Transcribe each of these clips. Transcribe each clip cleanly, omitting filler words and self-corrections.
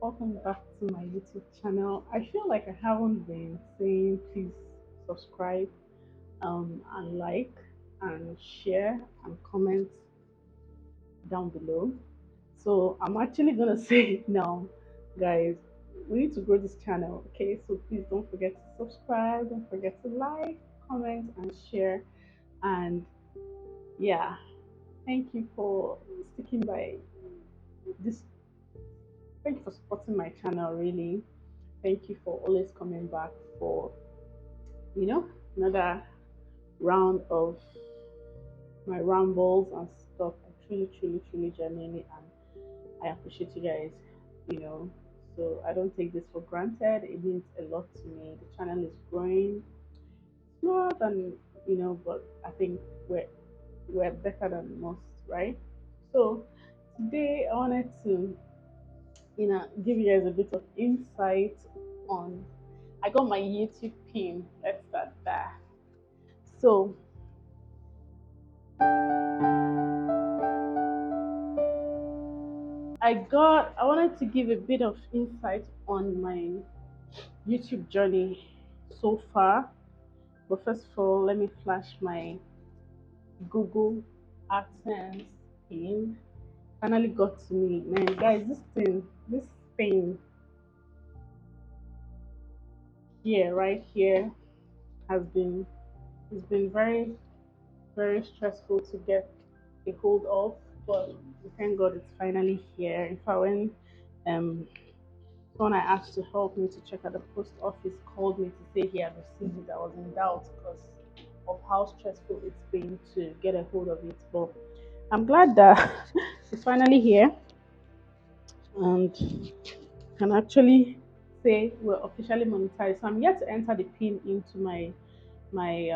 welcome back to my YouTube channel. I feel like I haven't been saying please subscribe, and like and share and comment down below. So I'm actually gonna say it now, guys. We need to grow this channel, okay? So please don't forget to subscribe, don't forget to like, comment, and share. And yeah, thank you for sticking by this. Thank you for supporting my channel, really. Thank you for always coming back for, you know, another round of my rambles and stuff. I truly, genuinely, and I appreciate you guys, you know. So I don't take this for granted. It means a lot to me. The channel is growing slower than, but I think we're better than most, right? So today I wanted to, give you guys a bit of insight on. I got my YouTube pin. Let's start there. So I wanted to give a bit of insight on my YouTube journey so far. But first of all, let me flash my Google AdSense pin. Finally got to me. Man, guys, this thing here, right here, has been, it's been very, very stressful to get a hold of. But thank God it's finally here. If I went, um someone I asked to help me to check at the post office called me to say he had received it. I was in doubt because of how stressful it's been to get a hold of it. But I'm glad that it's finally here and can actually say we're officially monetized. So I'm yet to enter the pin into my my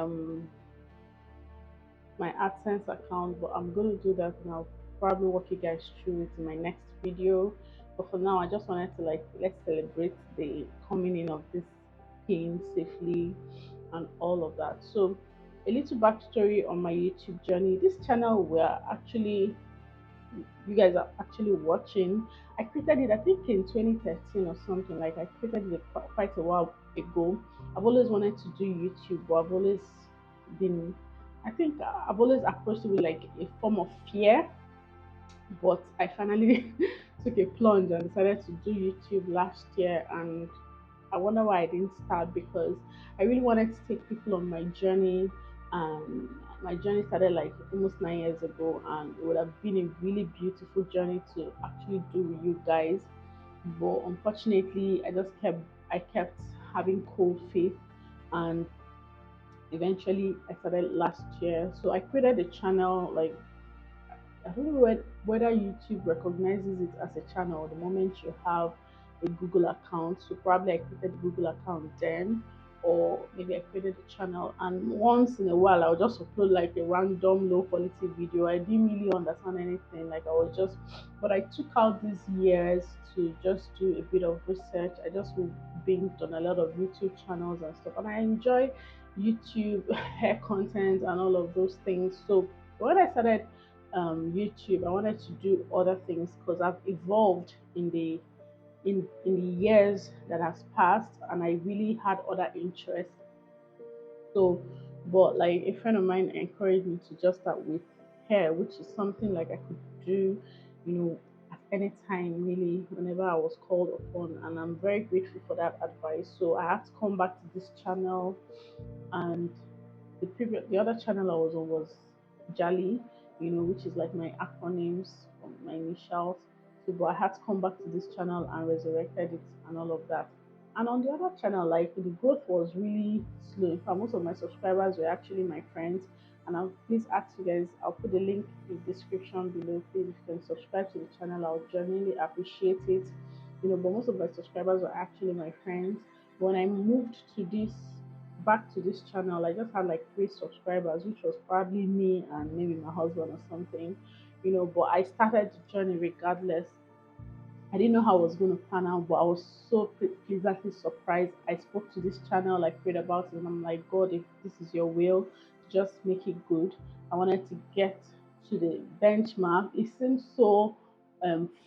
AdSense account, but I'm going to do that and I'll probably walk you guys through it in my next video. But for now, I just wanted to, like, let's celebrate the coming in of this pin safely and all of that. So a little backstory on my YouTube journey. This channel we're actually, you guys are actually watching. I created it, I think, in 2013 or something. Like, I created it quite a while ago. I've always wanted to do YouTube, but I've always been, I think I've always approached it with like a form of fear. But I finally took a plunge and decided to do YouTube last year. And I wonder why I didn't start, because I really wanted to take people on my journey. My journey started like almost 9 years ago, and it would have been a really beautiful journey to actually do with you guys. But unfortunately, I kept having cold faith, and eventually I started last year. So I created a channel like, I don't know whether YouTube recognizes it as a channel the moment you have a Google account. So probably I created a Google account then, or maybe I created a channel, and once in a while I'll just upload like a random low quality video. I didn't really understand anything. Like, I was just, but I took out these years to just do a bit of research. I just binged on a lot of YouTube channels and stuff, and I enjoy YouTube hair content and all of those things. So when I started YouTube, I wanted to do other things because I've evolved in the years that has passed, and I really had other interests. So, but like, a friend of mine encouraged me to just start with hair, which is something like I could do, at any time, really, whenever I was called upon. And I'm very grateful for that advice. So I had to come back to this channel, and the other channel I was on was Jali, which is like my acronyms from my initials. So, but I had to come back to this channel and resurrected it and all of that. And on the other channel, like, the growth was really slow. In fact, most of my subscribers were actually my friends. And I'll please ask you guys, I'll put the link in the description below. Please, if you can subscribe to the channel, I'll genuinely appreciate it. But most of my subscribers were actually my friends. When I moved to this back to this channel, I just had like 3 subscribers, which was probably me and maybe my husband or something. But I started the journey regardless. I didn't know how I was going to pan out, but I was so pleasantly surprised. I spoke to this channel, I prayed about it, and I'm like, God, if this is your will, just make it good. I wanted to get to the benchmark. It seems so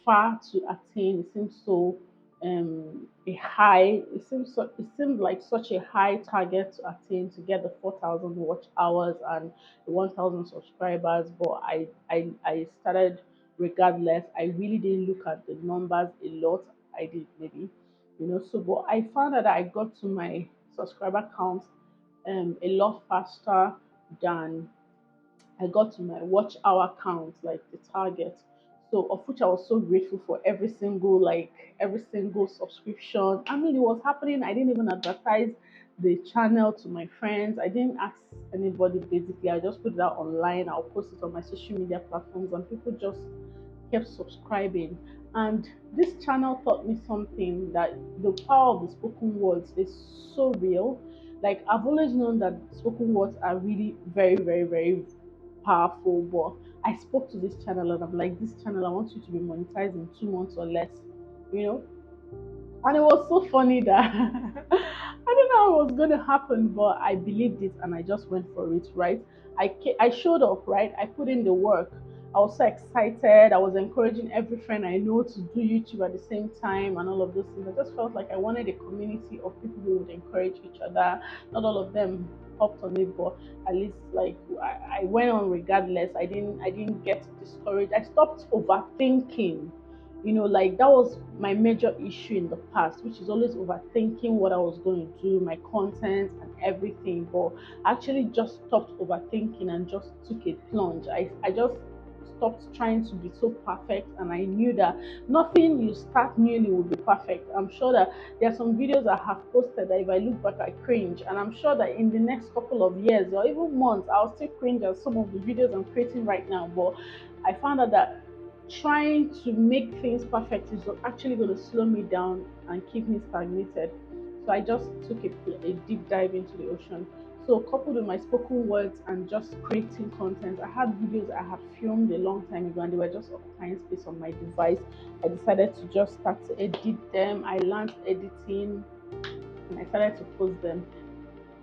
far to attain. It seems so a high. It seemed like such a high target to attain to get the 4,000 watch hours and the 1,000 subscribers. But I started regardless. I really didn't look at the numbers a lot. I did maybe, So, but I found out that I got to my subscriber count a lot faster than I got to my watch hour count, like the target. So of which I was so grateful for every single subscription. I mean, it was happening. I didn't even advertise the channel to my friends. I didn't ask anybody basically. I just put it out online. I'll post it on my social media platforms and people just kept subscribing. And this channel taught me something, that the power of the spoken words is so real. Like I've always known that spoken words are really very, very, very powerful, but I spoke to this channel and I'm like, this channel, I want you to be monetized in 2 months or less, you know. And it was so funny that I don't know how it was going to happen, but I believed it and I just went for it, right? I showed up, right? I put in the work. I was so excited. I was encouraging every friend I know to do YouTube at the same time and all of those things. I just felt like I wanted a community of people who would encourage each other. Not all of them hopped on it, but at least like I went on regardless. I didn't get discouraged. I stopped overthinking, like that was my major issue in the past, which is always overthinking what I was going to do, my content and everything. But I actually just stopped overthinking and just took a plunge. I just stopped trying to be so perfect, and I knew that nothing you start newly will be perfect. I'm sure that there are some videos I have posted that if I look back I cringe, and I'm sure that in the next couple of years or even months I'll still cringe at some of the videos I'm creating right now. But I found out that trying to make things perfect is actually going to slow me down and keep me stagnated. So I just took a deep dive into the ocean. So coupled with my spoken words and just creating content, I had videos I had filmed a long time ago and they were just occupying space on my device. I decided to just start to edit them. I learned editing and I started to post them.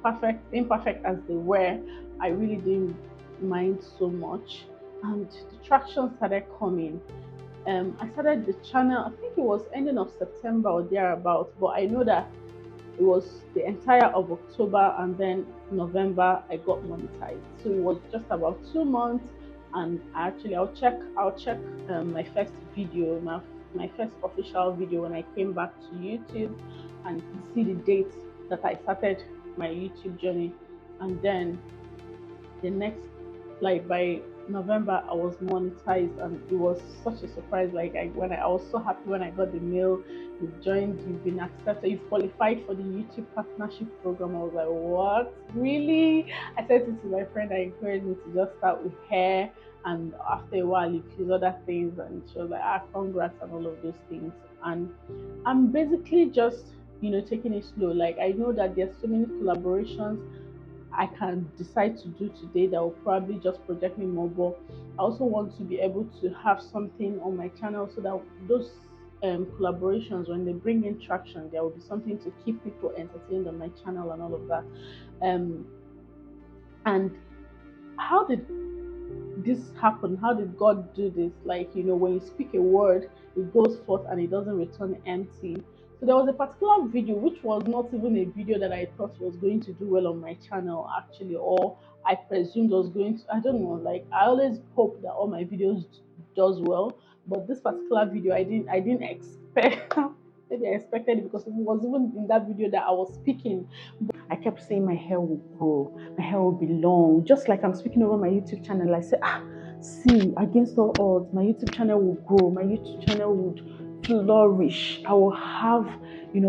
Perfect, imperfect as they were, I really didn't mind so much. And the traction started coming. I started the channel, I think it was ending of September or thereabouts, but I know that it was the entire of October and then November I got monetized. So it was just about 2 months, and actually I'll check my first video, my first official video when I came back to YouTube, and see the date that I started my YouTube journey, and then the next, like by November I was monetized, and it was such a surprise. Like I was so happy when I got the mail, you've joined, you've been accepted, you've qualified for the YouTube partnership program. I was like, what? Really? I said it to my friend that encouraged me to just start with hair, and after a while you choose other things, and she was like, congrats and all of those things. And I'm basically just taking it slow. Like I know that there's so many collaborations I can decide to do today that will probably just project me more. But I also want to be able to have something on my channel so that those collaborations, when they bring in traction, there will be something to keep people entertained on my channel and all of that. Um, and how did this happen? How did God do this? Like, when you speak a word, it goes forth and it doesn't return empty. So there was a particular video which was not even a video that I thought was going to do well on my channel actually, or I presumed was going to, I don't know, like I always hope that all my videos does well, but this particular video I didn't expect maybe I expected it because it was even in that video that I was speaking. I kept saying my hair will grow, my hair will be long, just like I'm speaking over my YouTube channel. I said, see, against all odds, my YouTube channel will grow, my YouTube channel would flourish. I will have,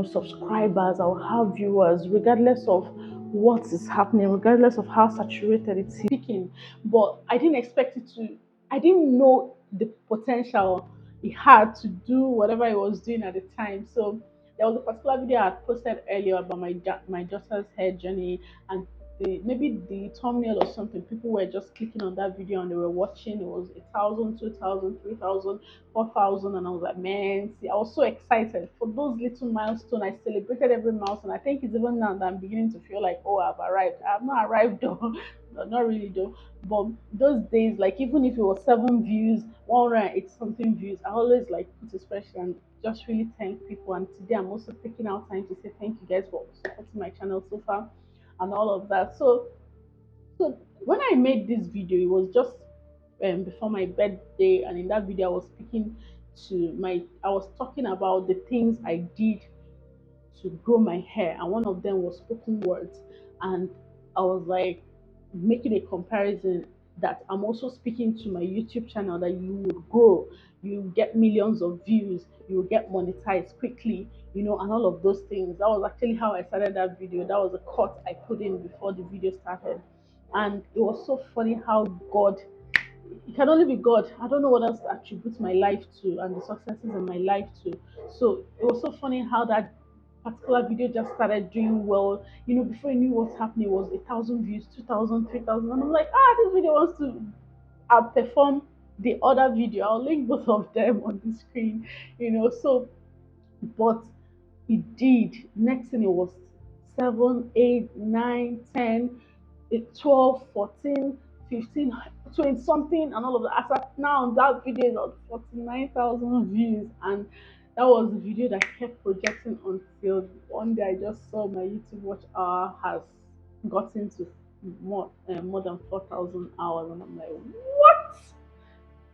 subscribers, I will have viewers, regardless of what is happening, regardless of how saturated it's speaking. But I didn't expect it to, I didn't know the potential it had to do whatever it was doing at the time. So there was a particular video I had posted earlier about my daughter's hair journey, and maybe the thumbnail or something. People were just clicking on that video and they were watching. It was 1,000, 2,000, 3,000, 4,000, and I was like, man, see, I was so excited for those little milestones. I celebrated every milestone. I think it's even now that I'm beginning to feel like, oh, I've arrived. I've not arrived though. No, not really though. But those days, like even if it was 7 views, 108 something views, I always like put a spreadsheet and just really thank people. And today I'm also taking out time to say thank you guys for supporting my channel so far and all of that. So when I made this video, it was just before my birthday, and in that video, I was talking about the things I did to grow my hair, and one of them was spoken words. And I was like making a comparison that I'm also speaking to my YouTube channel that you would grow, you get millions of views, you will get monetized quickly, and all of those things. That was actually how I started that video. That was a cut I put in before the video started. And it was so funny how God, it can only be God. I don't know what else to attribute my life to and the successes in my life to. So it was so funny how that particular video just started doing well. Before I knew what's happening, it was 1,000 views, 2,000, 3,000, and I'm like, this video wants to outperform the other video. I'll link both of them on the screen. So but it did. Next thing, it was 7, 8, 9, 10, 12, 14, 15, 20 something, and all of that. As at now, that video is on 49,000 views, and that was the video that kept projecting until one day I just saw my YouTube watch hour has gotten to more than 4,000 hours, and I'm like, what?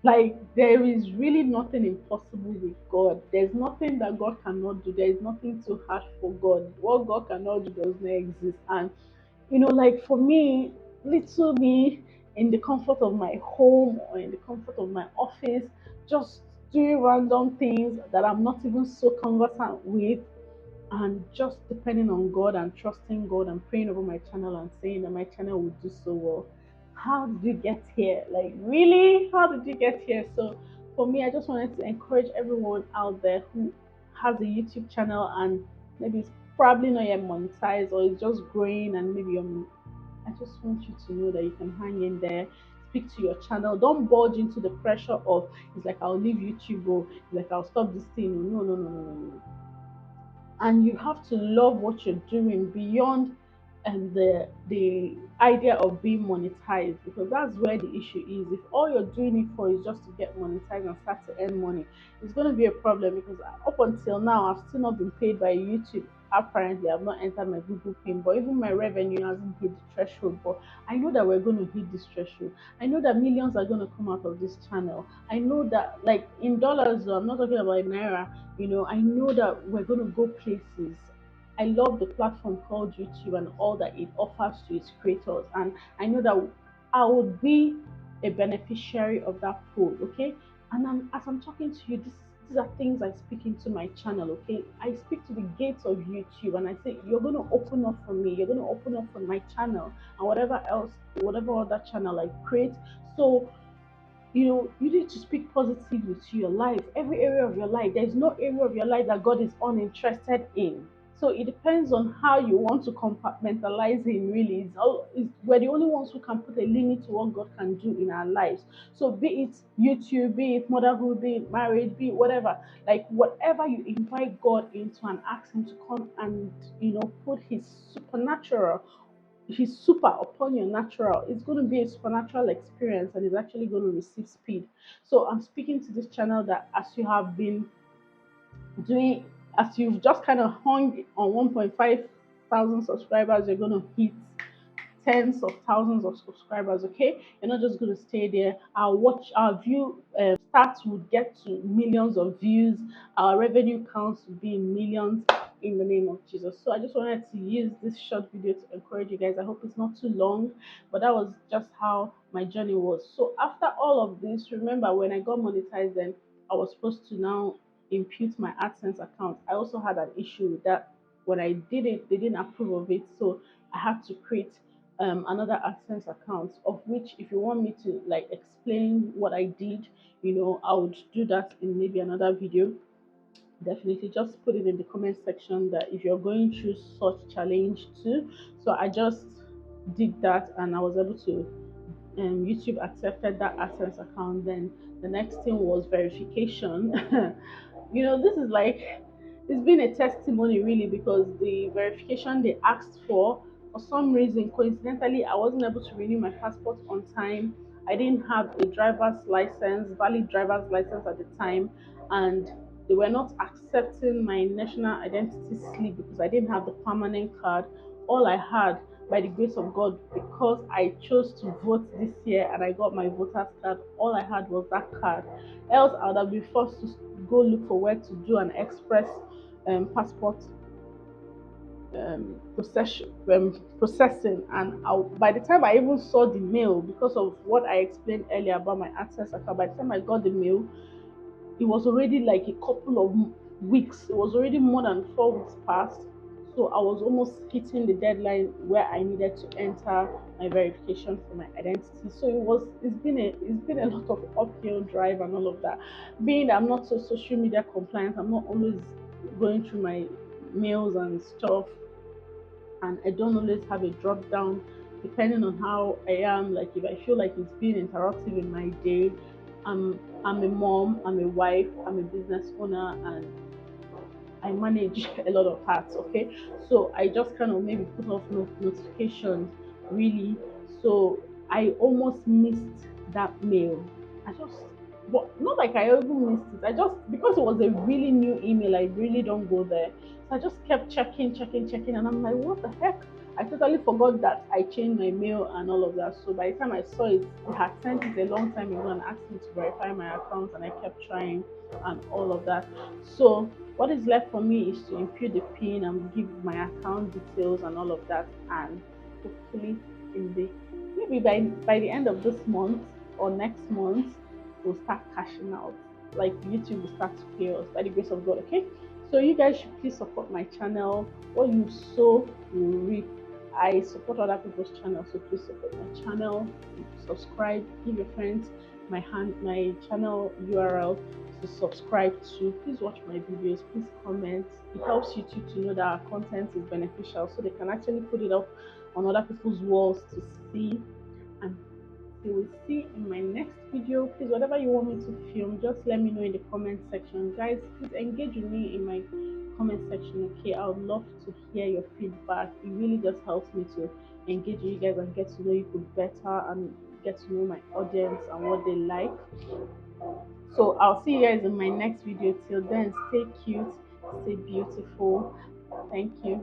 Like, there is really nothing impossible with God. There's nothing that God cannot do. There is nothing too hard for God. What God cannot do does not exist. And like, for me, little me, in the comfort of my home or in the comfort of my office, just doing random things that I'm not even so conversant with, and just depending on God and trusting God and praying over my channel and saying that my channel will do so well. How did you get here? Like, really? How did you get here? So for me, I just wanted to encourage everyone out there who has a YouTube channel and maybe it's probably not yet monetized or it's just growing, and maybe I just want you to know that you can hang in there. Speak to your channel. Don't budge into the pressure of, it's like I'll leave YouTube, or it's like I'll stop this thing. No, no, no, no, no, no. And you have to love what you're doing beyond the idea of being monetized, because that's where the issue is. If all you're doing it for is just to get monetized and start to earn money, it's going to be a problem, because up until now I've still not been paid by YouTube. Apparently I've not entered my Google pin, but even my revenue hasn't hit the threshold. But I know that we're going to hit this threshold. I know that millions are going to come out of this channel. I know that, like, in dollars though, I'm not talking about naira. I know that we're going to go places. I love the platform called YouTube and all that it offers to its creators, and I know that I would be a beneficiary of that pool. Okay, and as I'm talking to you, these are things I speak into my channel. Okay, I speak to the gates of YouTube, and I say, you're going to open up for me. You're going to open up for my channel and whatever else, whatever other channel I create. So you need to speak positively to your life, every area of your life. There's no area of your life that God is uninterested in. So it depends on how you want to compartmentalize him. Really, we're the only ones who can put a limit to what God can do in our lives. So be it YouTube, be it motherhood, be it marriage, be it whatever, like whatever you invite God into and ask him to come and put his supernatural, he's super upon your natural, it's going to be a supernatural experience, and it's actually going to receive speed. So I'm speaking to this channel that, as you have been doing, as you've just kind of hung on 1.5 thousand subscribers, you're going to hit tens of thousands of subscribers. Okay, you're not just going to stay there. Our view stats would get to millions of views. Our revenue counts would be in millions, in the name of Jesus. So I just wanted to use this short video to encourage you guys. I hope it's not too long, but that was just how my journey was. So after all of this, remember, when I got monetized, then I was supposed to now impute my AdSense account. I also had an issue with that. When I did it, they didn't approve of it, so I had to create another AdSense account, of which, if you want me to like explain what I did, I would do that in maybe another video. Definitely just put it in the comment section that if you're going through such challenge too. So I just did that, and I was able to, YouTube accepted that AdSense account. Then the next thing was verification. This is like, it's been a testimony really, because the verification they asked for some reason, coincidentally, I wasn't able to renew my passport on time. I didn't have a valid driver's license at the time, and They were not accepting my national identity slip because I didn't have the permanent card. All I had, by the grace of God, because I chose to vote this year and I got my voter's card, all I had was that card. Else, I would have been forced to go look for where to do an express passport processing. And by the time I even saw the mail, because of what I explained earlier about my access account, by the time I got the mail, it was already like a couple of weeks. It was already more than 4 weeks past. So I was almost hitting the deadline where I needed to enter my verification for my identity. So it's been a lot of uphill drive and all of that. Being that I'm not so social media compliant, I'm not always going through my mails and stuff, and I don't always have a drop down depending on how I am. Like if I feel like it's being interruptive in my day, I'm a mom, I'm a wife, I'm a business owner, and I manage a lot of hats. Okay, so I just kind of maybe put off notifications really. So I almost missed that mail. I just, but not like I even missed it. I just, because it was a really new email, I really don't go there. So I just kept checking, and I'm like, what the heck? I totally forgot that I changed my mail and all of that. So by the time I saw it, they had sent it a long time ago and asked me to verify my account, and I kept trying and all of that. So what is left for me is to input the PIN and give my account details and all of that, and hopefully in the maybe by the end of this month or next month we'll start cashing out. Like YouTube will start to pay us by the grace of God. Okay, so you guys should please support my channel. What you sow, you reap. I support other people's channels, so please support my channel. Subscribe, give your friends my channel URL to subscribe to. Please watch my videos, please comment. It helps YouTube to know that our content is beneficial, so they can actually put it up on other people's walls to see. And we will see in my next video. Please, whatever you want me to film, just let me know in the comment section. Guys, please engage with me in my comment section. Okay, I would love to hear your feedback. It really just helps me to engage with you guys and get to know you better and get to know my audience and what they like. So I'll see you guys in my next video. Till then, stay cute, stay beautiful. Thank you.